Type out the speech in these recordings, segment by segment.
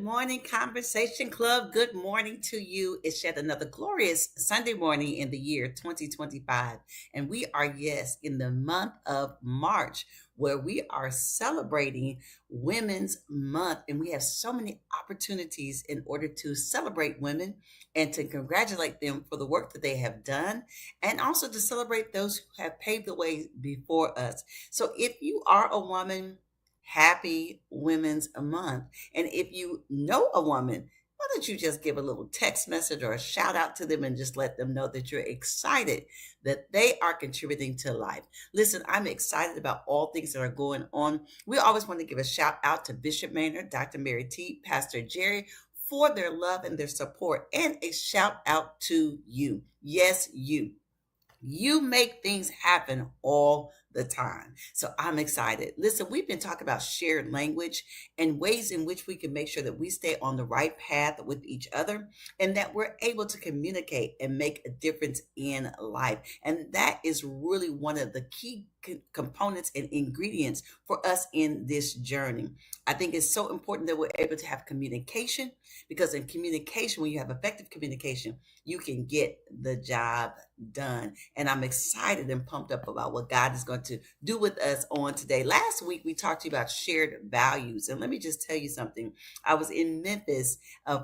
morning, Conversation Club. Good morning to you. It's yet another glorious Sunday morning in the year 2025. And we are, yes, in the month of March, where we are celebrating Women's Month. And we have so many opportunities in order to celebrate women and to congratulate them for the work that they have done, and also to celebrate those who have paved the way before us. So if you are a woman, happy Women's Month. And if you know a woman, why don't you just give a little text message or a shout out to them and just let them know that you're excited that they are contributing to life. Listen, I'm excited about all things that are going on. We always want to give a shout out to Bishop Maynard, Dr. Mary T, Pastor Jerry, for their love and their support, and a shout out to you. Yes, you. You make things happen all the time. So I'm excited. Listen, we've been talking about shared language and ways in which we can make sure that we stay on the right path with each other and that we're able to communicate and make a difference in life. And that is really one of the key components and ingredients for us in this journey. I think it's so important that we're able to have communication, because in communication, when you have effective communication, you can get the job done. And I'm excited and pumped up about what God is going to do with us on today. Last week, we talked to you about shared values. And let me just tell you something. I was in Memphis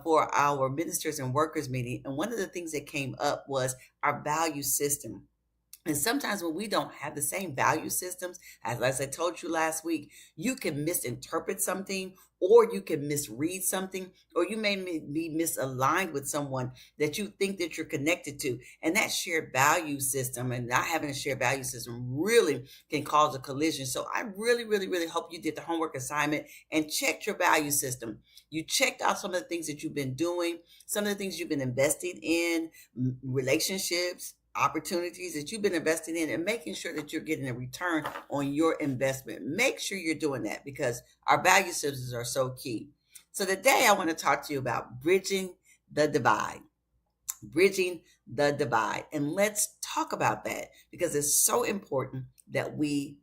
for our ministers and workers meeting. And one of the things that came up was our value system. And sometimes when we don't have the same value systems, as I told you last week, you can misinterpret something, or you can misread something, or you may be misaligned with someone that you think that you're connected to. And that shared value system and not having a shared value system really can cause a collision. So I really, really, really hope you did the homework assignment and checked your value system. You checked out some of the things that you've been doing, some of the things you've been investing in, relationships, opportunities that you've been investing in, and making sure that you're getting a return on your investment. Make sure you're doing that, because our value systems are so key. So today I want to talk to you about bridging the divide. Bridging the divide. And let's talk about that, because it's so important that we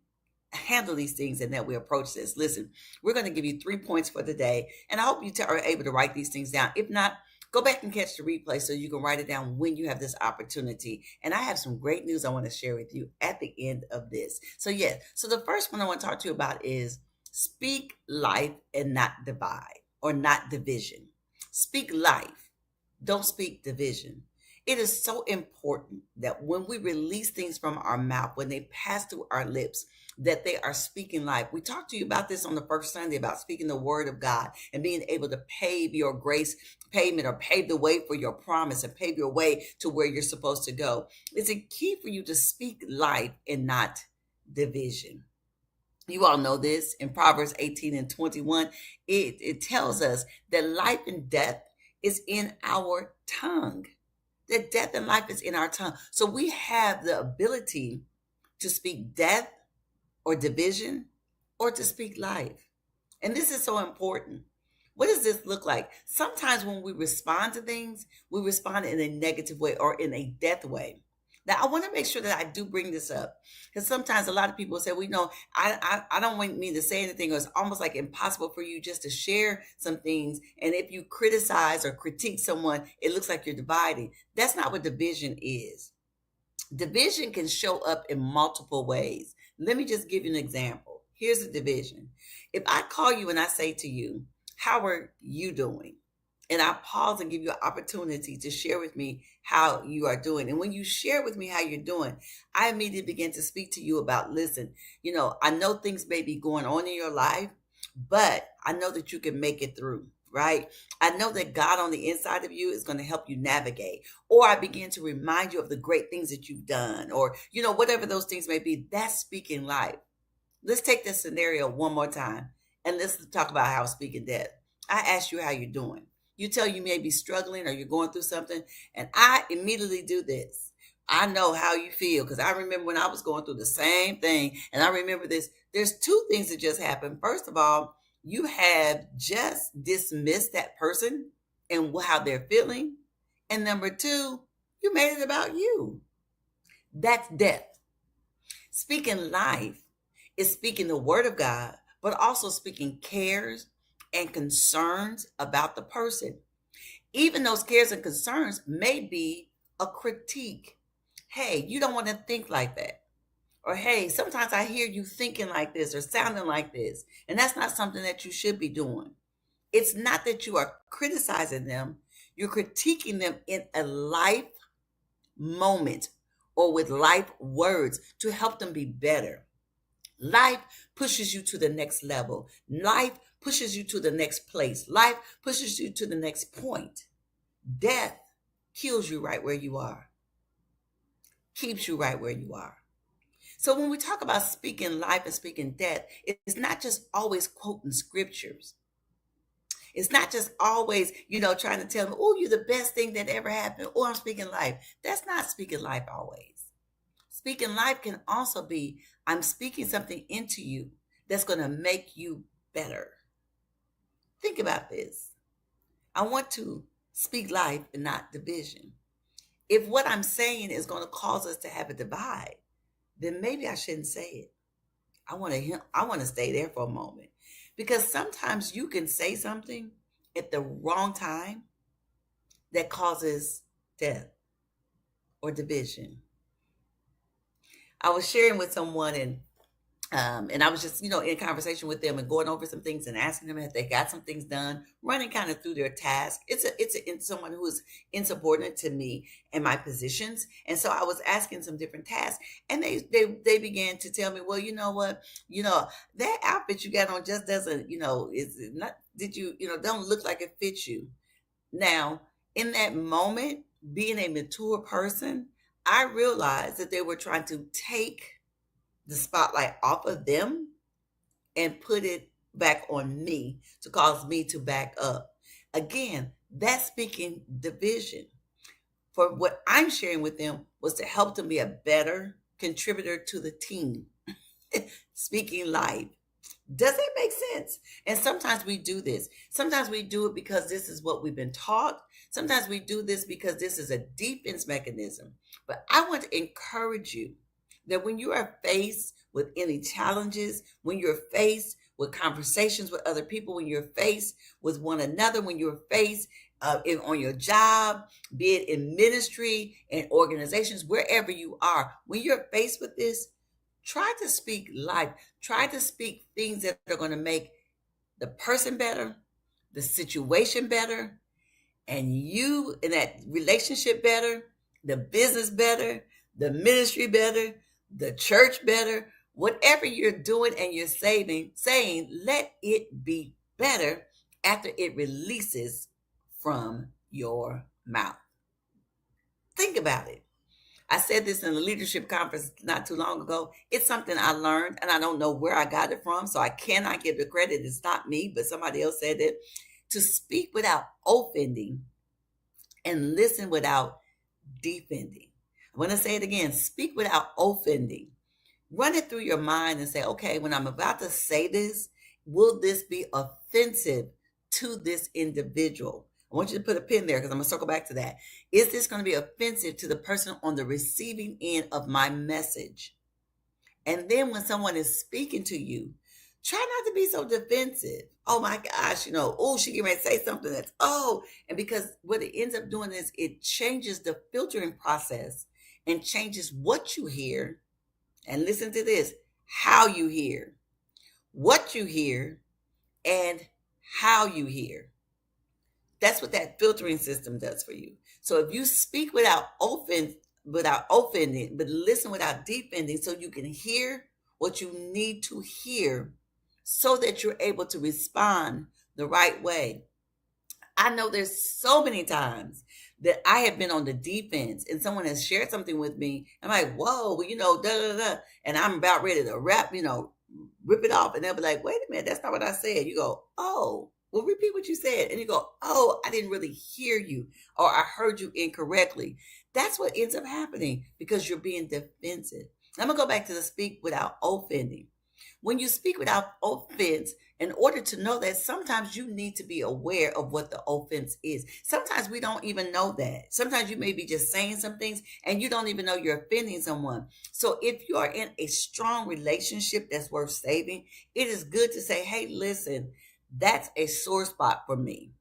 handle these things and that we approach this. Listen, we're going to give you 3 points for the day, and I hope you are able to write these things down. If not, go back and catch the replay so you can write it down when you have this opportunity. And I have some great news I want to share with you at the end of this. So so the first one I want to talk to you about is speak life and not divide, or not division. Speak life. Don't speak division. It is so important that when we release things from our mouth, when they pass through our lips, that they are speaking life. We talked to you about this on the first Sunday, about speaking the word of God and being able to pave your grace pavement, or pave the way for your promise, and pave your way to where you're supposed to go. It's a key for you to speak life and not division. You all know this in Proverbs 18 and 21. It tells us that life and death is in our tongue. That death and life is in our tongue. So we have the ability to speak death or division, or to speak life. And this is so important. What does this look like? Sometimes when we respond to things, we respond in a negative way or in a death way. Now, I want to make sure that I do bring this up, because sometimes a lot of people say, "We know I don't want me to say anything," or it's almost like impossible for you just to share some things. And if you criticize or critique someone, it looks like you're dividing. That's not what division is. Division can show up in multiple ways. Let me just give you an example. Here's a division. If I call you and I say to you, "How are you doing?" And I pause and give you an opportunity to share with me how you are doing. And when you share with me how you're doing, I immediately begin to speak to you about, listen, I know things may be going on in your life, but I know that you can make it through. Right? I know that God on the inside of you is going to help you navigate. Or I begin to remind you of the great things that you've done, or, whatever those things may be. That's speaking life. Let's take this scenario one more time, and let's talk about how speaking death. I ask you how you're doing. You tell you may be struggling or you're going through something, and I immediately do this. I know how you feel, because I remember when I was going through the same thing, and I remember this. There's two things that just happened. First of all, you have just dismissed that person and how they're feeling. And number two, you made it about you. That's death. Speaking life is speaking the word of God, but also speaking cares and concerns about the person. Even those cares and concerns may be a critique. Hey, you don't want to think like that. Or hey, sometimes I hear you thinking like this or sounding like this. And that's not something that you should be doing. It's not that you are criticizing them, you're critiquing them in a life moment or with life words to help them be better. Life pushes you to the next level. Life pushes you to the next place. Life pushes you to the next point. Death kills you right where you are, keeps you right where you are. So when we talk about speaking life and speaking death, it's not just always quoting scriptures. It's not just always, trying to tell me, oh, you're the best thing that ever happened. Oh, I'm speaking life. That's not speaking life always. Speaking life can also be, I'm speaking something into you that's going to make you better. Think about this. I want to speak life and not division. If what I'm saying is going to cause us to have a divide, then maybe I shouldn't say it. I want to stay there for a moment because sometimes you can say something at the wrong time that causes death or division. I was sharing with someone and I was just, in conversation with them and going over some things and asking them if they got some things done, running kind of through their task. It's someone who is insubordinate to me and my positions, and so I was asking some different tasks, and they began to tell me, well, you know what, that outfit you got on just doesn't, is not. Did you, don't look like it fits you. Now, in that moment, being a mature person, I realized that they were trying to take the spotlight off of them and put it back on me to cause me to back up. Again, that's speaking division. For what I'm sharing with them was to help them be a better contributor to the team. Speaking life. Does that make sense? And sometimes we do this. Sometimes we do it because this is what we've been taught. Sometimes we do this because this is a defense mechanism. But I want to encourage you that when you are faced with any challenges, when you're faced with conversations with other people, when you're faced with one another, when you're faced on your job, be it in ministry, in organizations, wherever you are, when you're faced with this, try to speak life. Try to speak things that are going to make the person better, the situation better, and you in that relationship better, the business better, the ministry better, the church better, whatever you're doing and you're saying, let it be better after it releases from your mouth. Think about it. I said this in a leadership conference not too long ago. It's something I learned, and I don't know where I got it from, so I cannot give the credit. It's not me, but somebody else said it. To speak without offending and listen without defending. I want to say it again. Speak without offending. Run it through your mind and say, okay, when I'm about to say this, will this be offensive to this individual? I want you to put a pin there because I'm going to circle back to that. Is this going to be offensive to the person on the receiving end of my message? And then when someone is speaking to you, try not to be so defensive. Oh my gosh, oh, she might say something and because what it ends up doing is it changes the filtering process and changes what you hear. And listen to this, how you hear, what you hear, and how you hear. That's what that filtering system does for you. So if you speak without offending, but listen without defending, so you can hear what you need to hear so that you're able to respond the right way. I know there's so many times that I have been on the defense and someone has shared something with me. I'm like, whoa, well, da da da. And I'm about ready to rip it off. And they'll be like, wait a minute, that's not what I said. You go, oh, well, repeat what you said. And you go, oh, I didn't really hear you, or I heard you incorrectly. That's what ends up happening because you're being defensive. I'm going to go back to the speak without offending. When you speak without offense, in order to know that, sometimes you need to be aware of what the offense is. Sometimes we don't even know that. Sometimes you may be just saying some things and you don't even know you're offending someone. So if you are in a strong relationship that's worth saving, it is good to say, hey, listen, that's a sore spot for me.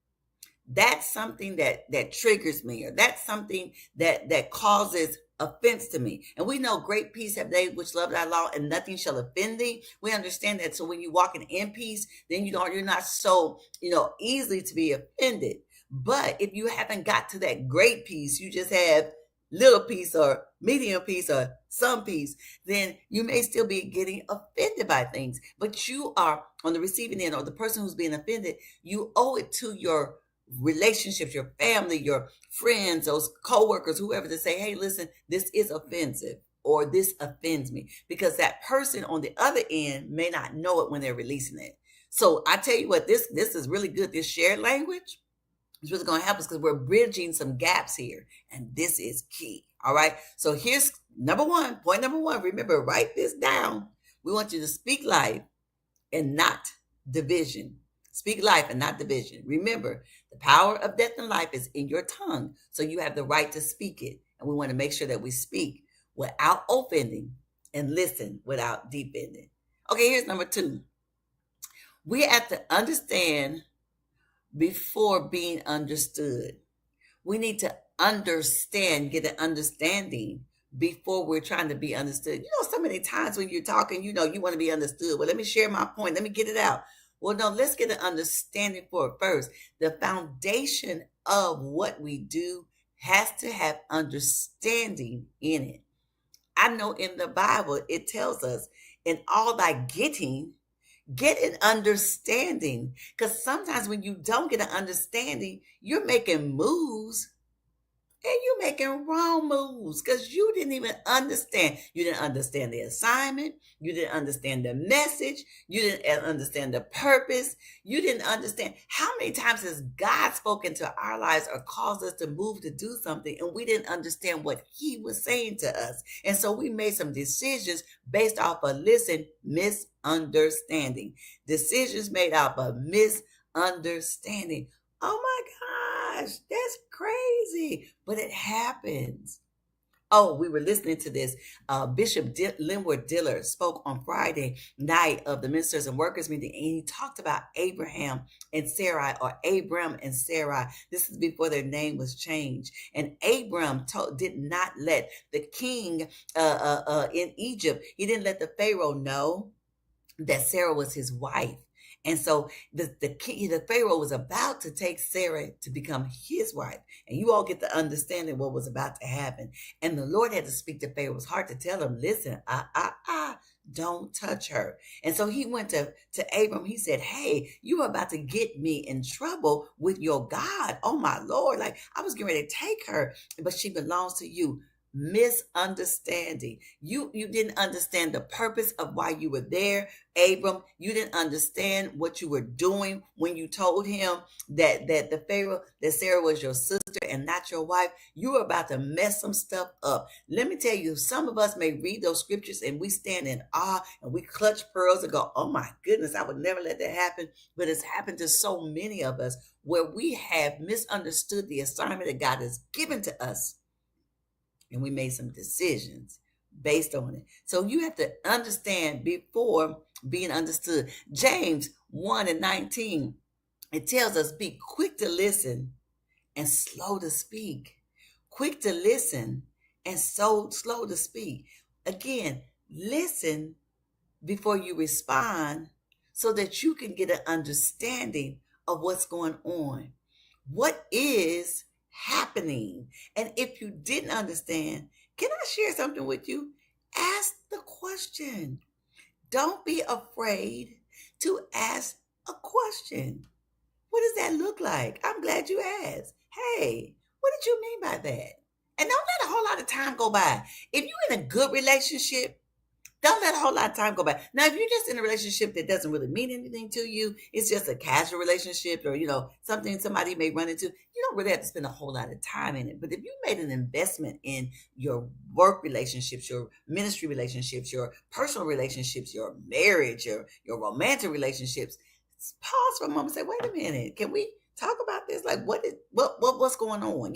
That's something that triggers me, or that's something that causes offense to me. And we know great peace have they which love thy law, and nothing shall offend thee. We understand that. So when you walk in peace, then you're not so easily to be offended. But if you haven't got to that great peace, you just have little peace or medium peace or some peace, then you may still be getting offended by things. But you are on the receiving end, or the person who's being offended, you owe it to your relationships, your family, your friends, those coworkers, whoever, to say, hey, listen, this is offensive, or this offends me, because that person on the other end may not know it when they're releasing it. So I tell you what, this is really good. This shared language is really going to help us, because we're bridging some gaps here, and this is key. All right. So here's point number one. Remember, write this down. We want you to speak life and not division. Speak life and not division. Remember, the power of death and life is in your tongue, so you have the right to speak it. And we want to make sure that we speak without offending and listen without defending. Okay, here's number two. We have to understand before being understood. We need to understand, get an understanding before we're trying to be understood. So many times when you're talking, you want to be understood. Well, let me share my point. Let me get it out. Well, no, let's get an understanding for it first. The foundation of what we do has to have understanding in it. I know in the Bible, it tells us, in all thy getting, get an understanding. Because sometimes when you don't get an understanding, you're making moves, and you're making wrong moves, because you didn't even understand. You didn't understand the assignment. You didn't understand the message. You didn't understand the purpose. You didn't understand. How many times has God spoken to our lives or caused us to move to do something, and we didn't understand what he was saying to us? And so we made some decisions based off of, misunderstanding. Decisions made off of misunderstanding. Oh my gosh, that's crazy. But it happens. Oh, we were listening to this. Bishop Linwood Diller spoke on Friday night of the Ministers and Workers meeting, and he talked about Abraham and Sarai, or Abram and Sarai. This is before their name was changed. And Abram did not let the king in Egypt, he didn't let the Pharaoh know that Sarah was his wife. And so the Pharaoh was about to take Sarah to become his wife. And you all get the understanding what was about to happen. And the Lord had to speak to Pharaoh's heart to tell him, listen, don't touch her. And so he went to Abram. He said, hey, you are about to get me in trouble with your God. Oh my Lord. Like, I was getting ready to take her, but she belongs to you. Misunderstanding. You didn't understand the purpose of why you were there, Abram. You didn't understand what you were doing when you told him that the Pharaoh, that Sarah was your sister and not your wife. You were about to mess some stuff up. Let me tell you, some of us may read those scriptures and we stand in awe and we clutch pearls and go, oh my goodness, I would never let that happen. But it's happened to so many of us, where we have misunderstood the assignment that God has given to us, and we made some decisions based on it. So you have to understand before being understood. James 1:19, it tells us, be quick to listen and slow to speak. Quick to listen and so slow to speak. Again, listen before you respond, so that you can get an understanding of what's going on. What is happening? And if you didn't understand, can I share something with you? Ask the question. Don't be afraid to ask a question. What does that look like? I'm glad you asked. Hey, what did you mean by that? And don't let a whole lot of time go by. If you're in a good relationship, don't let a whole lot of time go by. Now, if you're just in a relationship that doesn't really mean anything to you, it's just a casual relationship, or, something somebody may run into, you don't really have to spend a whole lot of time in it. But if you made an investment in your work relationships, your ministry relationships, your personal relationships, your marriage, your romantic relationships, pause for a moment and say, wait a minute, can we talk about this? Like, what's going on?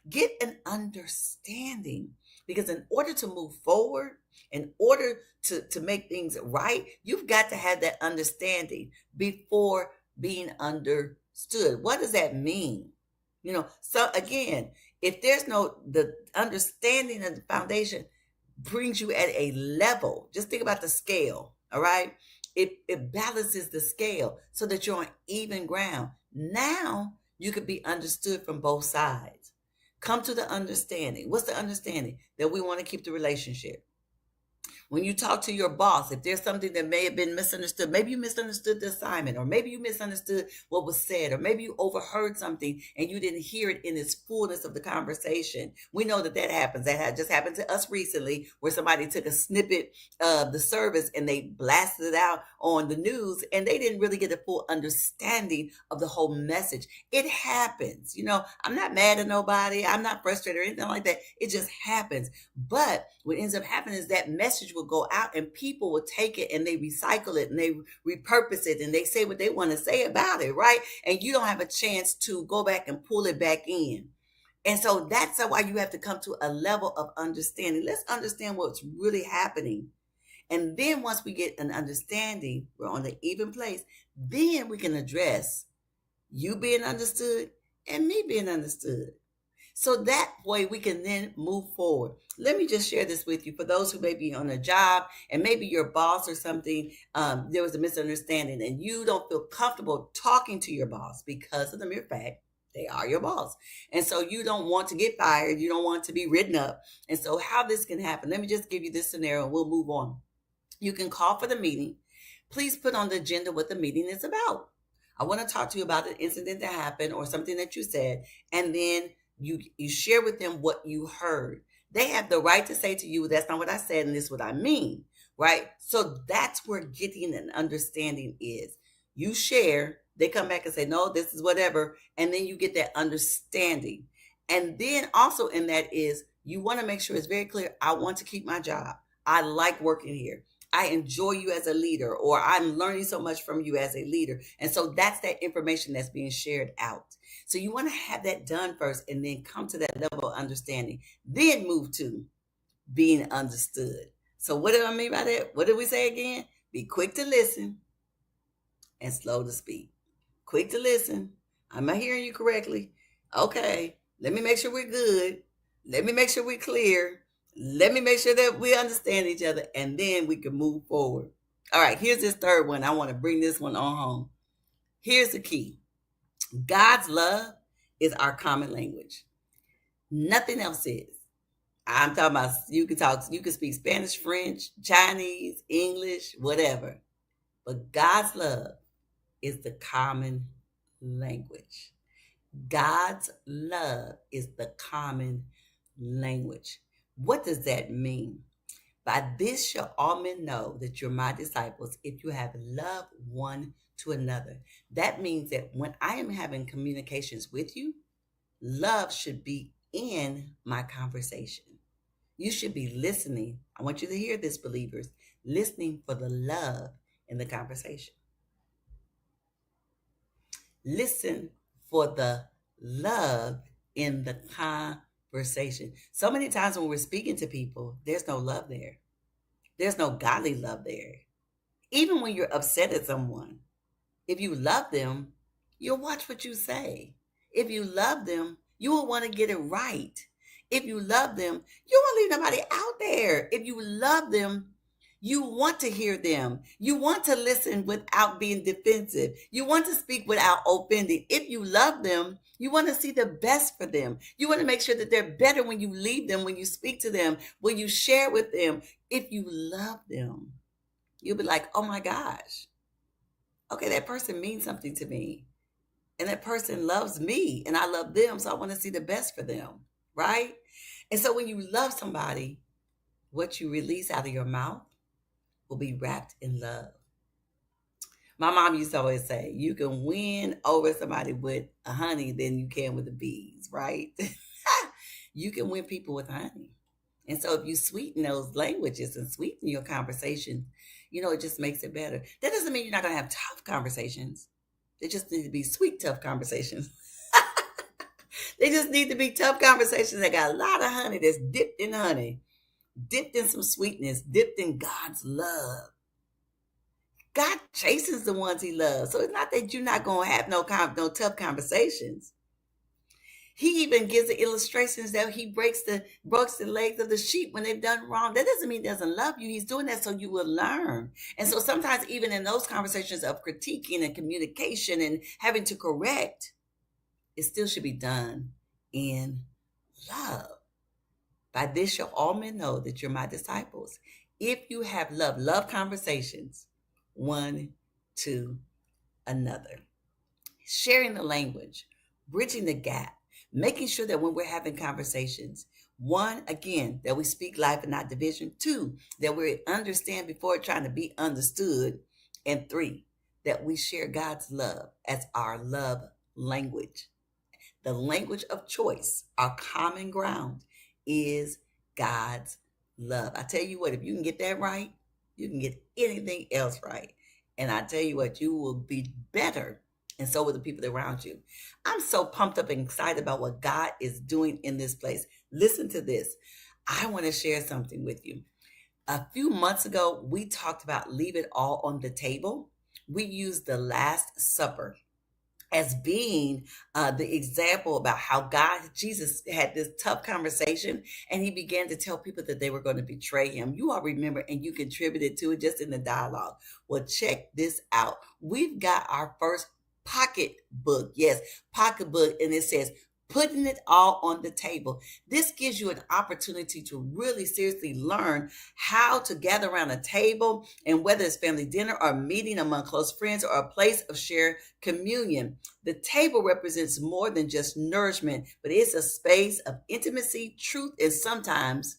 Get an understanding. Because in order to move forward, in order to make things right, you've got to have that understanding before being understood. What does that mean? So again, if there's no, the understanding of the foundation brings you at a level, just think about the scale, all right? It balances the scale so that you're on even ground. Now you could be understood from both sides. Come to the understanding. What's the understanding? That we want to keep the relationship. When you talk to your boss, if there's something that may have been misunderstood, maybe you misunderstood the assignment, or maybe you misunderstood what was said, or maybe you overheard something and you didn't hear it in its fullness of the conversation. We know that happens. That had just happened to us recently, where somebody took a snippet of the service and they blasted it out on the news, and they didn't really get a full understanding of the whole message. It happens. I'm not mad at nobody. I'm not frustrated or anything like that. It just happens. But what ends up happening is that message will go out and people will take it and they recycle it and they repurpose it and they say what they want to say about it, right? And you don't have a chance to go back and pull it back in. And so that's why you have to come to a level of understanding. Let's understand what's really happening. And then once we get an understanding, we're on the even place, then we can address you being understood and me being understood. So that way we can then move forward. Let me just share this with you for those who may be on a job and maybe your boss or something, there was a misunderstanding and you don't feel comfortable talking to your boss because of the mere fact they are your boss. And so you don't want to get fired. You don't want to be written up. And so how this can happen, let me just give you this scenario and we'll move on. You can call for the meeting. Please put on the agenda what the meeting is about. I want to talk to you about an incident that happened or something that you said, and then you share with them what you heard. They have the right to say to you, that's not what I said, and this is what I mean, right? So that's where getting an understanding is. You share, they come back and say, no, this is whatever, and then you get that understanding. And then also in that is, you want to make sure it's very clear, I want to keep my job. I like working here. I enjoy you as a leader, or I'm learning so much from you as a leader. And so that's that information that's being shared out. So you want to have that done first and then come to that level of understanding. Then move to being understood. So what do I mean by that? What did we say again? Be quick to listen and slow to speak. Quick to listen. Am I hearing you correctly? Okay, let me make sure we're good. Let me make sure we're clear. Let me make sure that we understand each other, and then we can move forward. All right, here's this third one. I want to bring this one on home. Here's the key. God's love is our common language. Nothing else is. I'm talking about you can speak Spanish, French, Chinese, English, whatever. But God's love is the common language. God's love is the common language. What does that mean? By this shall all men know that you're my disciples if you have love one to another. That means that when I am having communications with you, love should be in my conversation. You should be listening. I want you to hear this, believers, listening for the love in the conversation. Listen for the love in the conversation. So many times when we're speaking to people, there's no love there. There's no godly love there. Even when you're upset at someone, if you love them, you'll watch what you say. If you love them, you will want to get it right. If you love them, you won't leave nobody out there. If you love them, you want to hear them. You want to listen without being defensive. You want to speak without offending. If you love them, you want to see the best for them. You want to make sure that they're better when you leave them, when you speak to them, when you share with them. If you love them, you'll be like, oh my gosh, okay, that person means something to me. And that person loves me and I love them. So I want to see the best for them, right? And so when you love somebody, what you release out of your mouth will be wrapped in love. My mom used to always say, you can win over somebody with a honey than you can with the bees, right? You can win people with honey. And so if you sweeten those languages and sweeten your conversation, it just makes it better. That doesn't mean you're not going to have tough conversations. They just need to be sweet, tough conversations. They just need to be tough conversations that got a lot of honey that's dipped in honey, dipped in some sweetness, dipped in God's love. God chastens the ones he loves. So it's not that you're not going to have no tough conversations. He even gives the illustrations that he breaks the legs of the sheep when they've done wrong. That doesn't mean he doesn't love you. He's doing that so you will learn. And so sometimes even in those conversations of critiquing and communication and having to correct, it still should be done in love. By this shall all men know that you're my disciples. If you have love conversations one to another. Sharing the language, bridging the gap, making sure that when we're having conversations, one, again, that we speak life and not division. Two, that we understand before trying to be understood. And three, that we share God's love as our love language. The language of choice, our common ground, is God's love. I tell you what, if you can get that right, you can get anything else right. And I tell you what, you will be better. And so will the people around you. I'm so pumped up and excited about what God is doing in this place. Listen to this. I want to share something with you. A few months ago, we talked about leave it all on the table. We used the Last Supper as being the example about how Jesus had this tough conversation and he began to tell people that they were going to betray him. You all remember, and you contributed to it just in the dialogue. Well, check this out. We've got our first pocketbook. Yes, pocketbook. And it says, putting it all on the table. This gives you an opportunity to really seriously learn how to gather around a table, and whether it's family dinner or a meeting among close friends or a place of shared communion. The table represents more than just nourishment, but it's a space of intimacy, truth, and sometimes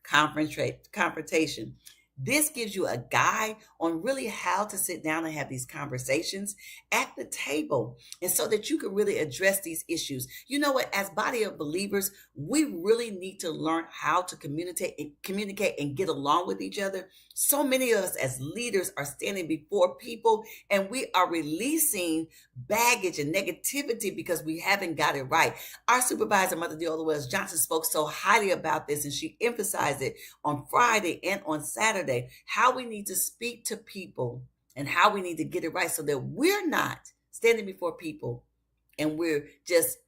confrontation. This gives you a guide on really how to sit down and have these conversations at the table, and so that you can really address these issues. You know what? As body of believers, we really need to learn how to communicate and get along with each other. So many of us as leaders are standing before people and we are releasing baggage and negativity because we haven't got it right. Our supervisor, Mother Deola Wells Johnson, spoke so highly about this, and she emphasized it on Friday and on Saturday, how we need to speak to people and how we need to get it right so that we're not standing before people and we're just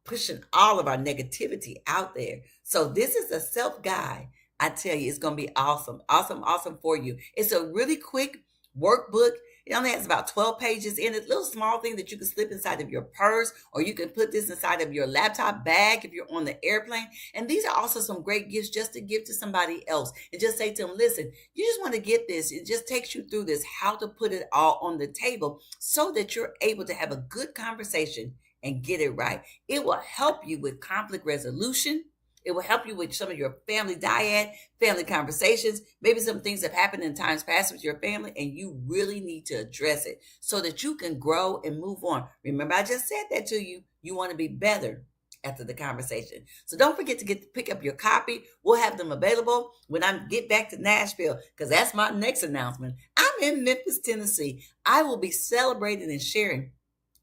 pushing all of our negativity out there. So this is a self-guide. I tell you, it's going to be awesome, awesome, awesome for you. It's a really quick workbook. It only has about 12 pages in it. Little small thing that you can slip inside of your purse, or you can put this inside of your laptop bag if you're on the airplane. And these are also some great gifts just to give to somebody else and just say to them, listen, you just want to get this. It just takes you through this, how to put it all on the table so that you're able to have a good conversation and get it right. It will help you with conflict resolution. It will help you with some of your family dyad, family conversations, maybe some things that have happened in times past with your family, and you really need to address it so that you can grow and move on. Remember, I just said that to you. You want to be better after the conversation. So don't forget to pick up your copy. We'll have them available when I get back to Nashville, because that's my next announcement. I'm in Memphis, Tennessee. I will be celebrating and sharing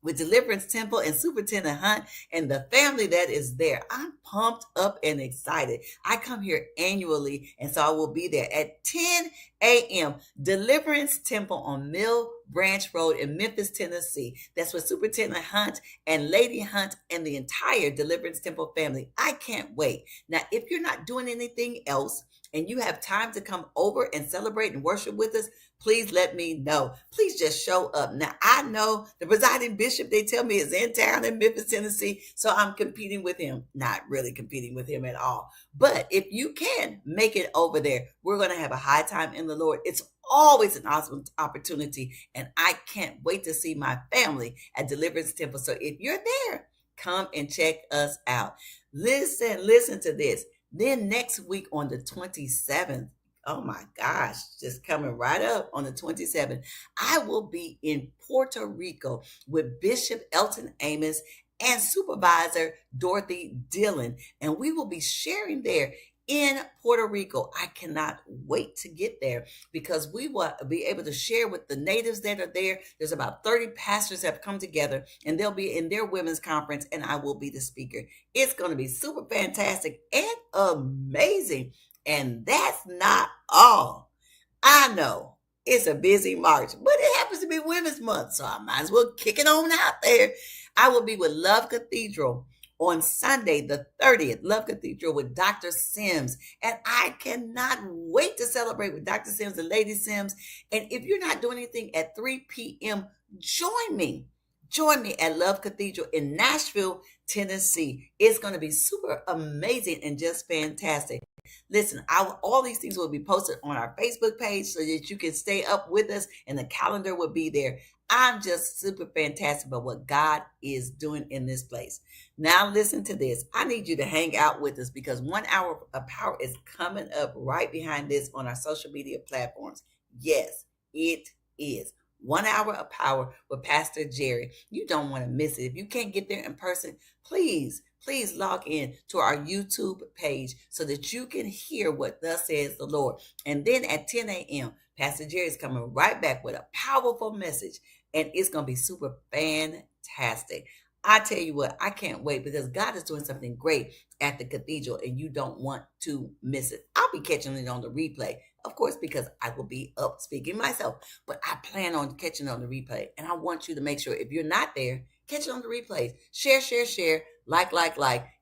with Deliverance Temple and Superintendent Hunt and the family that is there. I'm pumped up and excited. I come here annually, and so I will be there at 10 a.m. Deliverance Temple on Mill Branch Road in Memphis, Tennessee. That's with Superintendent Hunt and Lady Hunt and the entire Deliverance Temple family. I can't wait. Now, if you're not doing anything else and you have time to come over and celebrate and worship with us, please let me know. Please just show up. Now, I know the presiding bishop, they tell me, is in town in Memphis, Tennessee, so I'm competing with him. Not really competing with him at all. But if you can make it over there, we're going to have a high time in the Lord. It's always an awesome opportunity, and I can't wait to see my family at Deliverance Temple. So if you're there, come and check us out. Listen to this. Then next week on the 27th, oh my gosh, just coming right up on the 27th, I will be in Puerto Rico with Bishop Elton Amos and Supervisor Dorothy Dillon, and we will be sharing there in Puerto Rico. I cannot wait to get there because we will be able to share with the natives that are there. There's about 30 pastors that have come together, and they'll be in their women's conference, and I will be the speaker. It's going to be super fantastic and amazing. And that's not all. I know It's a busy March, but it happens to be Women's Month, so I might as well kick it on out there. I will be with Love Cathedral on Sunday, the 30th, Love Cathedral with Dr. Sims. And I cannot wait to celebrate with Dr. Sims and Lady Sims. And if you're not doing anything at 3 p.m., join me. Join me at Love Cathedral in Nashville, Tennessee. It's going to be super amazing and just fantastic. Listen, all these things will be posted on our Facebook page so that you can stay up with us and the calendar will be there. I'm just super fantastic about what God is doing in this place. Now, listen to this. I need you to hang out with us because 1 hour of power is coming up right behind this on our social media platforms. Yes, it is. 1 hour of power with Pastor Jerry. You don't want to miss it. If you can't get there in person, please log in to our YouTube page so that you can hear what thus says the Lord. And then at 10 a.m., Pastor Jerry is coming right back with a powerful message, and it's going to be super fantastic. I tell you what, I can't wait because God is doing something great at the cathedral, and you don't want to miss it. I'll be catching it on the replay, of course, because I will be up speaking myself, but I plan on catching it on the replay, and I want you to make sure if you're not there, catch it on the replays. Share, like,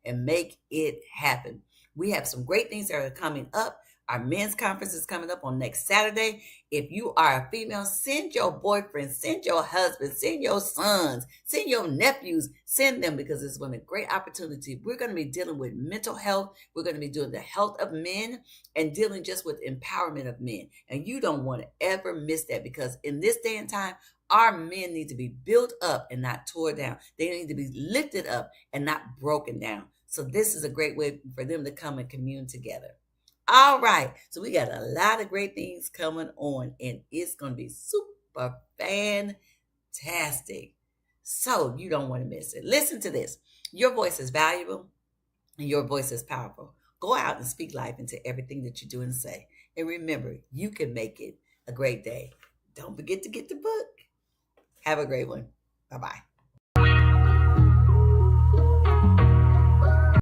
and make it happen. We have some great things that are coming up. Our men's conference is coming up on next Saturday. If you are a female, send your boyfriend, send your husband, send your sons, send your nephews, send them because it's been a great opportunity. We're going to be dealing with mental health. We're going to be doing the health of men and dealing just with empowerment of men. And you don't want to ever miss that because in this day and time, our men need to be built up and not tore down. They need to be lifted up and not broken down. So this is a great way for them to come and commune together. All right. So we got a lot of great things coming on, and it's going to be super fantastic. So you don't want to miss it. Listen to this. Your voice is valuable and your voice is powerful. Go out and speak life into everything that you do and say. And remember, you can make it a great day. Don't forget to get the book. Have a great one. Bye-bye.